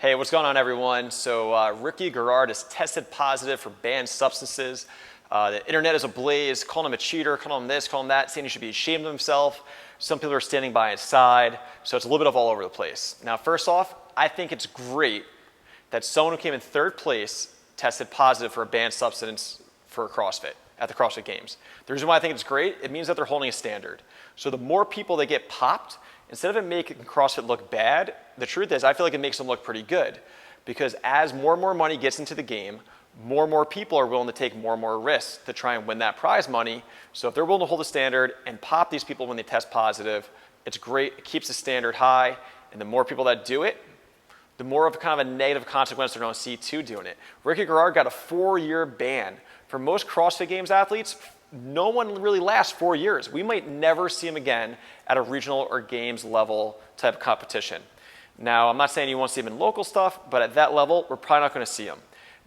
Hey, what's going on, everyone? So Ricky Garard is tested positive for banned substances. The internet is ablaze, calling him a cheater, calling him this, calling him that, saying he should be ashamed of himself. Some people are standing by his side, so it's a little bit of all over the place. Now, first off, I think it's great that someone who came in third place tested positive for a banned substance for CrossFit at the CrossFit Games. The reason why I think it's great, it means that they're holding a standard. So the more people that get popped, instead of it making CrossFit look bad, the truth is I feel like it makes them look pretty good. Because as more and more money gets into the game, more and more people are willing to take more and more risks to try and win that prize money. So if they're willing to hold a standard and pop these people when they test positive, it's great, it keeps the standard high, and the more people that do it, the more of kind of a negative consequence they're going to see to doing it. Ricky Garard got a 4-year ban. For most CrossFit Games athletes, no one really lasts 4 years. We might never see him again at a regional or games level type of competition. Now, I'm not saying you won't see him in local stuff, but at that level, we're probably not going to see him.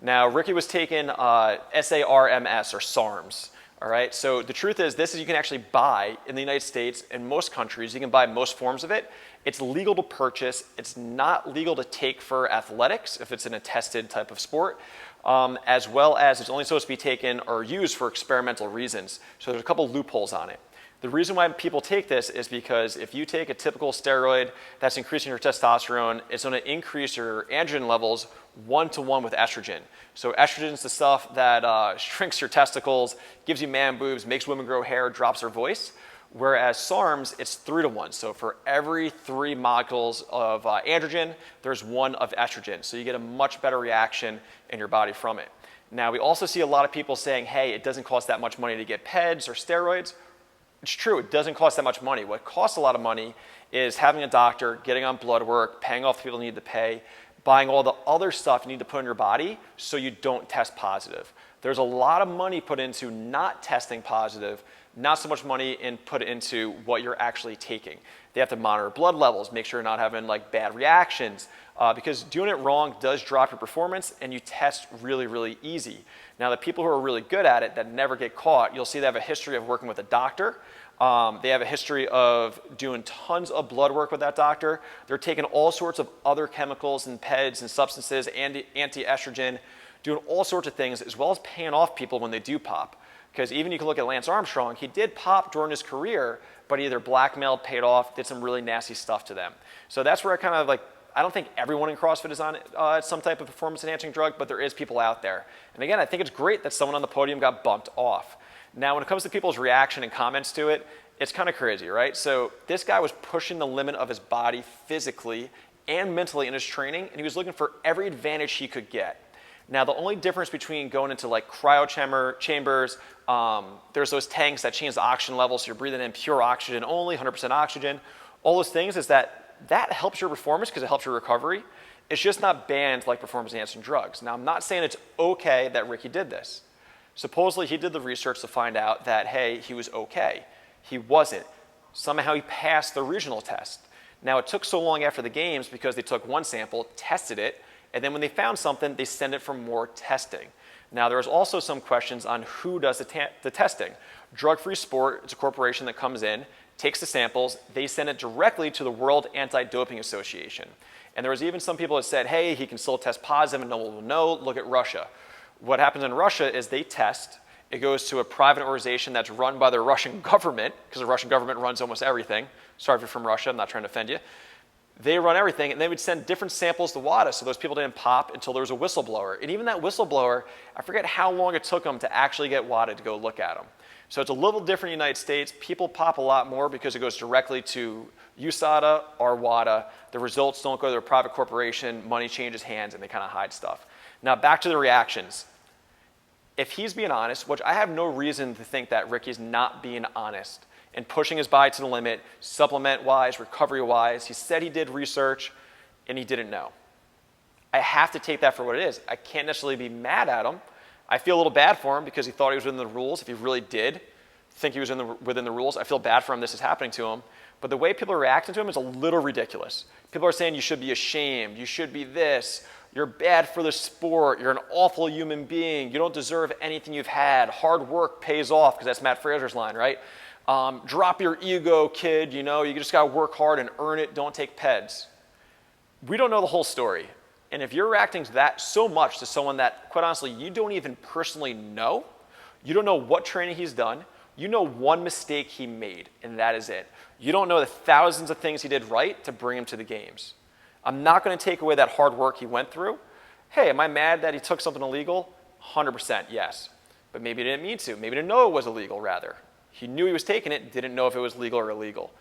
Now, Ricky was taking SARMS or SARMs. All right, so the truth is, this is you can actually buy in the United States and most countries. You can buy most forms of it. It's legal to purchase. It's not legal to take for athletics if it's an attested type of sport, as well as it's only supposed to be taken or used for experimental reasons. So there's a couple loopholes on it. The reason why people take this is because if you take a typical steroid that's increasing your testosterone, it's going to increase your androgen levels 1-to-1 with estrogen. So estrogen is the stuff that shrinks your testicles, gives you man boobs, makes women grow hair, drops their voice. Whereas SARMs, it's 3-to-1. So for every 3 molecules of androgen, there's 1 of estrogen. So you get a much better reaction in your body from it. Now, we also see a lot of people saying, hey, it doesn't cost that much money to get PEDs or steroids. It's true, it doesn't cost that much money. What costs a lot of money is having a doctor, getting on blood work, paying off the people you need to pay, buying all the other stuff you need to put in your body so you don't test positive. There's a lot of money put into not testing positive, not so much money put into what you're actually taking. They have to monitor blood levels, make sure you're not having like bad reactions, because doing it wrong does drop your performance and you test really, really easy. Now, the people who are really good at it that never get caught, you'll see they have a history of working with a doctor. They have a history of doing tons of blood work with that doctor. They're taking all sorts of other chemicals and PEDs and substances, anti-estrogen, doing all sorts of things, as well as paying off people when they do pop. Because even you can look at Lance Armstrong, he did pop during his career, but he either blackmailed, paid off, did some really nasty stuff to them. So that's where I kind of like, I don't think everyone in CrossFit is on some type of performance-enhancing drug, but there is people out there. And again, I think it's great that someone on the podium got bumped off. Now, when it comes to people's reaction and comments to it, it's kind of crazy, right? So this guy was pushing the limit of his body physically and mentally in his training, and he was looking for every advantage he could get. Now, the only difference between going into like cryo chambers, there's those tanks that change the oxygen level, so you're breathing in pure oxygen only, 100% oxygen. All those things is that helps your performance because it helps your recovery. It's just not banned like performance-enhancing drugs. Now, I'm not saying it's okay that Ricky did this. Supposedly, he did the research to find out that, hey, he was okay. He wasn't. Somehow, he passed the regional test. Now, it took so long after the games because they took one sample, tested it, and then when they found something, they send it for more testing. Now, there's also some questions on who does the testing. Drug Free Sport, it's a corporation that comes in, takes the samples, they send it directly to the World Anti-Doping Association. And there was even some people that said, hey, he can still test positive and no one will know, look at Russia. What happens in Russia is they test, it goes to a private organization that's run by the Russian government, because the Russian government runs almost everything. Sorry if you're from Russia, I'm not trying to offend you. They run everything, and they would send different samples to WADA, so those people didn't pop until there was a whistleblower. And even that whistleblower, I forget how long it took them to actually get WADA to go look at them. So it's a little different in the United States. People pop a lot more because it goes directly to USADA or WADA. The results don't go to a private corporation, money changes hands, and they kind of hide stuff. Now back to the reactions. If he's being honest, which I have no reason to think that Ricky's not being honest and pushing his body to the limit, supplement-wise, recovery-wise, he said he did research and he didn't know. I have to take that for what it is. I can't necessarily be mad at him. I feel a little bad for him because he thought he was within the rules. If he really did think he was within the rules, I feel bad for him this is happening to him. But the way people are reacting to him is a little ridiculous. People are saying you should be ashamed, you should be this, you're bad for the sport, you're an awful human being, you don't deserve anything you've had, hard work pays off, because that's Matt Fraser's line, right? Drop your ego, kid, you know, you just gotta work hard and earn it, don't take PEDs. We don't know the whole story. And if you're reacting to that so much to someone that, quite honestly, you don't even personally know, you don't know what training he's done, you know one mistake he made, and that is it. You don't know the thousands of things he did right to bring him to the games. I'm not going to take away that hard work he went through. Hey, am I mad that he took something illegal? 100% yes. But maybe he didn't mean to. Maybe he didn't know it was illegal, rather. He knew he was taking it, didn't know if it was legal or illegal.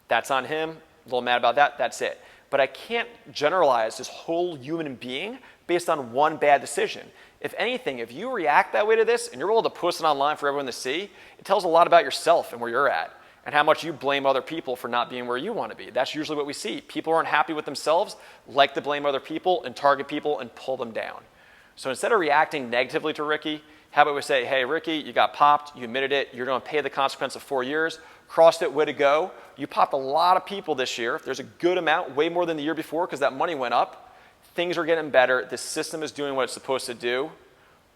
That's on him. A little mad about that. That's it. But I can't generalize this whole human being based on one bad decision. If anything, if you react that way to this and you're able to post it online for everyone to see, it tells a lot about yourself and where you're at and how much you blame other people for not being where you want to be. That's usually what we see. People aren't happy with themselves, like to blame other people and target people and pull them down. So instead of reacting negatively to Ricky, how about we say, hey, Ricky, you got popped, you admitted it, you're going to pay the consequence of 4 years. CrossFit, way to go. You popped a lot of people this year. There's a good amount, way more than the year before because that money went up. Things are getting better. The system is doing what it's supposed to do.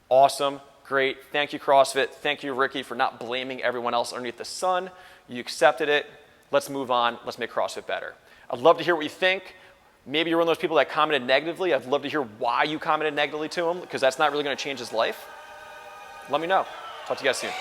Awesome, great. Thank you, CrossFit. Thank you, Ricky, for not blaming everyone else underneath the sun. You accepted it. Let's move on. Let's make CrossFit better. I'd love to hear what you think. Maybe you're one of those people that commented negatively. I'd love to hear why you commented negatively to him because that's not really going to change his life. Let me know. Talk to you guys soon.